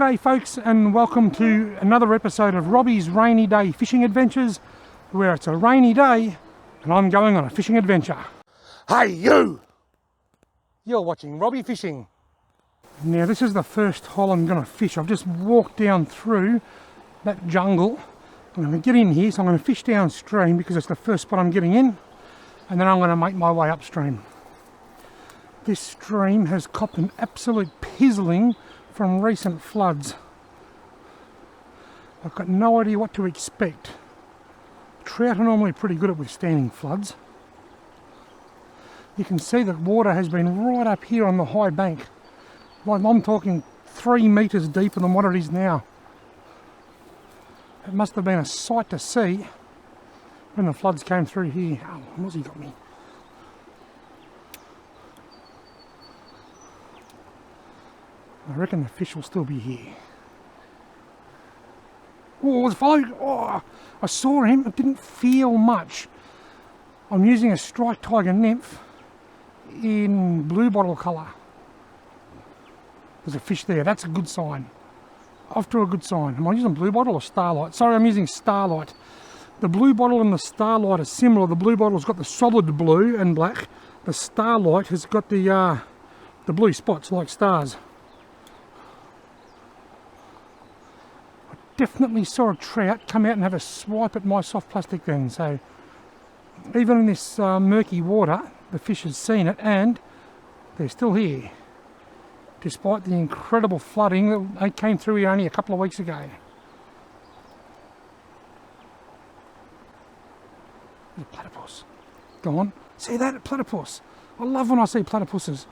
G'day folks, and welcome to another episode of Robbie's Rainy Day Fishing Adventures, where it's a rainy day and I'm going on a fishing adventure. Hey you! You're watching Robbie Fishing. Now this is the first hole I'm going to fish. I've just walked down through that jungle. I'm going to get in here, so I'm going to fish downstream because it's the first spot I'm getting in, and then I'm going to make my way upstream. This stream has copped an absolute pizzling from recent floods. I've got no idea what to expect. Trout are normally pretty good at withstanding floods. You can see that water has been right up here on the high bank. Like I'm talking 3 meters deeper than what it is now. It must have been a sight to see when the floods came through here. Oh, Mozzie got me. I reckon the fish will still be here. Oh, it's followed. Oh, I saw him. It didn't feel much. I'm using a striped tiger nymph in blue bottle colour. There's a fish there. That's a good sign. Off to a good sign. Am I using blue bottle or starlight? Sorry, I'm using starlight. The blue bottle and the starlight are similar. The blue bottle's got the solid blue and black. The starlight has got the blue spots like stars. Definitely saw a trout come out and have a swipe at my soft plastic then, so even in this murky water the fish has seen it and they're still here despite the incredible flooding that came through here only a couple of weeks ago. There's a platypus. Go on, see that platypus? I love when I see platypuses.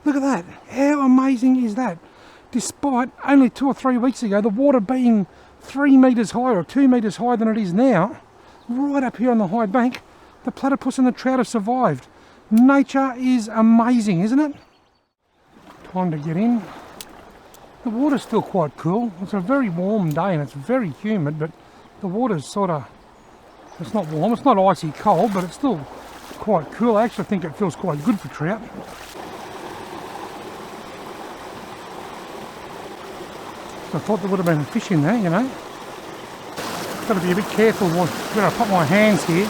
Look at that, how amazing is that? Despite only 2 or 3 weeks ago the water being 3 meters higher or 2 meters higher than it is now, right up here on the high bank, the platypus and the trout have survived. Nature is amazing, isn't it? Time to get in. The water's still quite cool. It's a very warm day and it's very humid, but the water's sort of, it's not warm, it's not icy cold, but it's still quite cool. I actually think it feels quite good for trout. I thought there would have been a fish in there, you know. Got to be a bit careful when I put my hands here.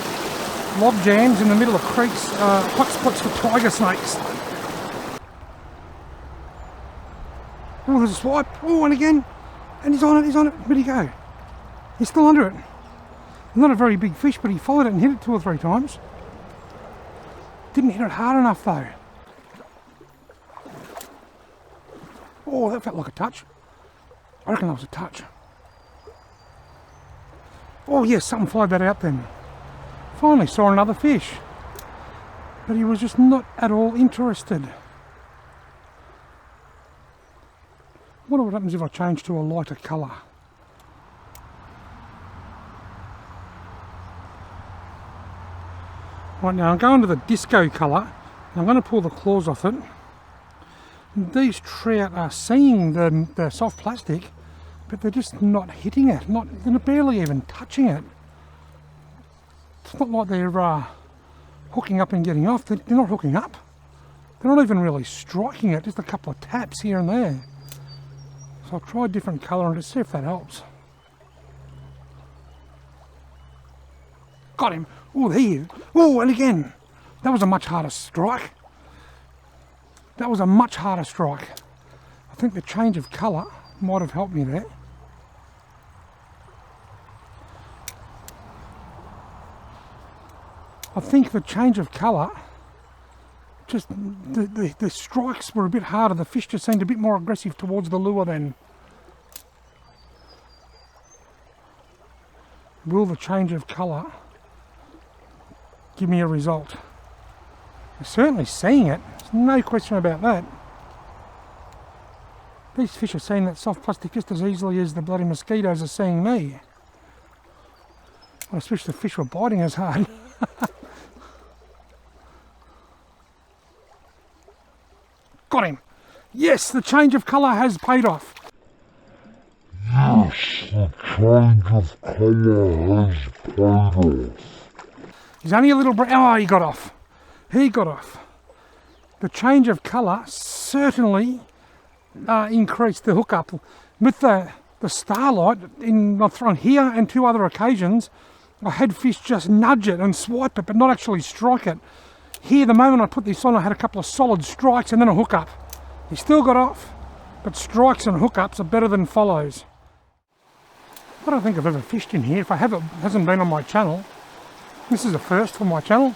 Log jams in the middle of creeks, hot spots for tiger snakes. Oh, there's a swipe. Oh, and again. And he's on it, Where'd he go? He's still under it. Not a very big fish, but he followed it and hit it 2 or 3 times. Didn't hit it hard enough though. Oh, that felt like a touch. I reckon that was a touch. Oh yes, something followed that out then. Finally saw another fish. But he was just not at all interested. I wonder what happens if I change to a lighter colour. Right, now I'm going to the disco colour. I'm going to pull the claws off it. These trout are seeing the soft plastic, but they're just not hitting it, they're barely even touching it. It's not like they're hooking up and getting off. They're not hooking up. They're not even really striking it, just a couple of taps here and there. So I'll try a different colour and just see if that helps. Got him. Oh, there he is. Oh, and again. That was a much harder strike. That was a much harder strike. I think the change of colour might have helped me there. I think the change of colour, just the strikes were a bit harder. The fish just seemed a bit more aggressive towards the lure then. Will the change of colour give me a result? I'm certainly seeing it. There's no question about that. These fish are seeing that soft plastic just as easily as the bloody mosquitoes are seeing me. I just wish the fish were biting as hard. Got him. Yes, the change of colour has paid off. Yes, the change of colour has paid off. He's only a little oh, he got off. He got off. The change of colour certainly increased the hookup. With the starlight, I've thrown here and 2 other occasions, I had fish just nudge it and swipe it, but not actually strike it. Here, the moment I put this on, I had a couple of solid strikes and then a hookup. He still got off, but strikes and hookups are better than follows. I don't think I've ever fished in here. If I have, it hasn't been on my channel. This is a first for my channel.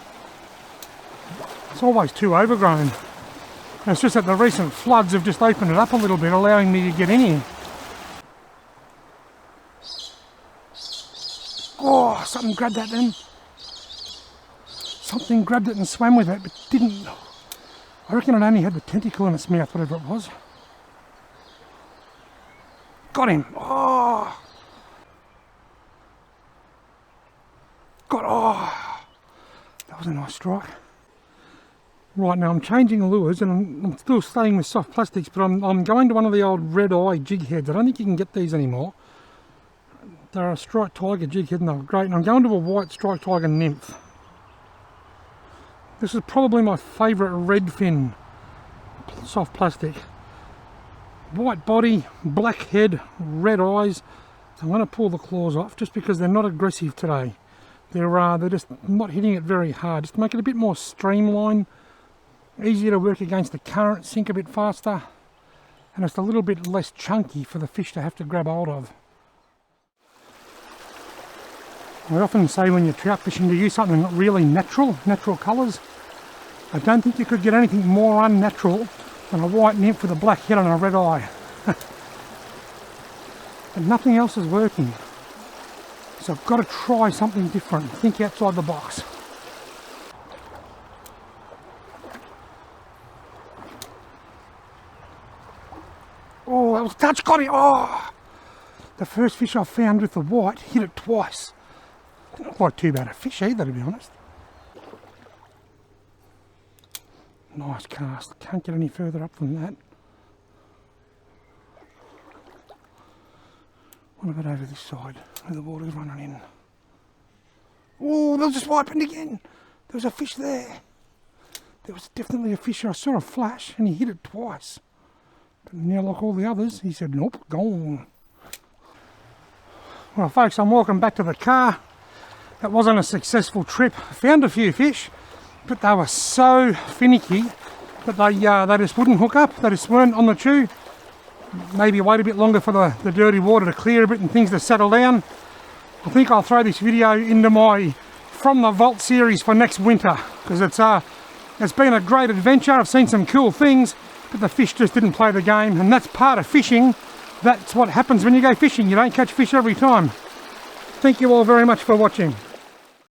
It's always too overgrown. And it's just that the recent floods have just opened it up a little bit, allowing me to get in here. Oh, something grabbed that then. Something grabbed it and swam with it, but didn't. I reckon it only had the tentacle in its mouth, whatever it was. Got him. Oh. Oh. That was a nice strike. Right, now I'm changing lures and I'm still staying with soft plastics, but I'm going to one of the old red eye jig heads. I don't think you can get these anymore. They're a striped tiger jig head and they're great. And I'm going to a white striped tiger nymph. This is probably my favourite red fin soft plastic. White body, black head, red eyes. So I'm going to pull the claws off just because they're not aggressive today. They're just not hitting it very hard. Just to make it a bit more streamlined. Easier to work against the current, sink a bit faster, and it's a little bit less chunky for the fish to have to grab hold of. I often say when you're trout fishing to use something really natural colours. I don't think you could get anything more unnatural than a white nymph with a black head and a red eye. But nothing else is working. So I've got to try something different, think outside the box. Oh, that was touch, got it. Oh, the first fish I found with the white hit it twice. Didn't look like too bad a fish either, to be honest. Nice cast. Can't get any further up than that. What about over this side where the water's running in? Oh, that was just wiping again. There was a fish there. There was definitely a fish. I saw a flash and he hit it twice. But now, like all the others, he said, nope, gone. Well, folks, I'm walking back to the car. That wasn't a successful trip. I found a few fish, but they were so finicky that they just wouldn't hook up. They just weren't on the chew. Maybe wait a bit longer for the dirty water to clear a bit and things to settle down. I think I'll throw this video into my From the Vault series for next winter, because it's been a great adventure. I've seen some cool things, but the fish just didn't play the game, and that's part of fishing. That's what happens when you go fishing. You don't catch fish every time. Thank you all very much for watching.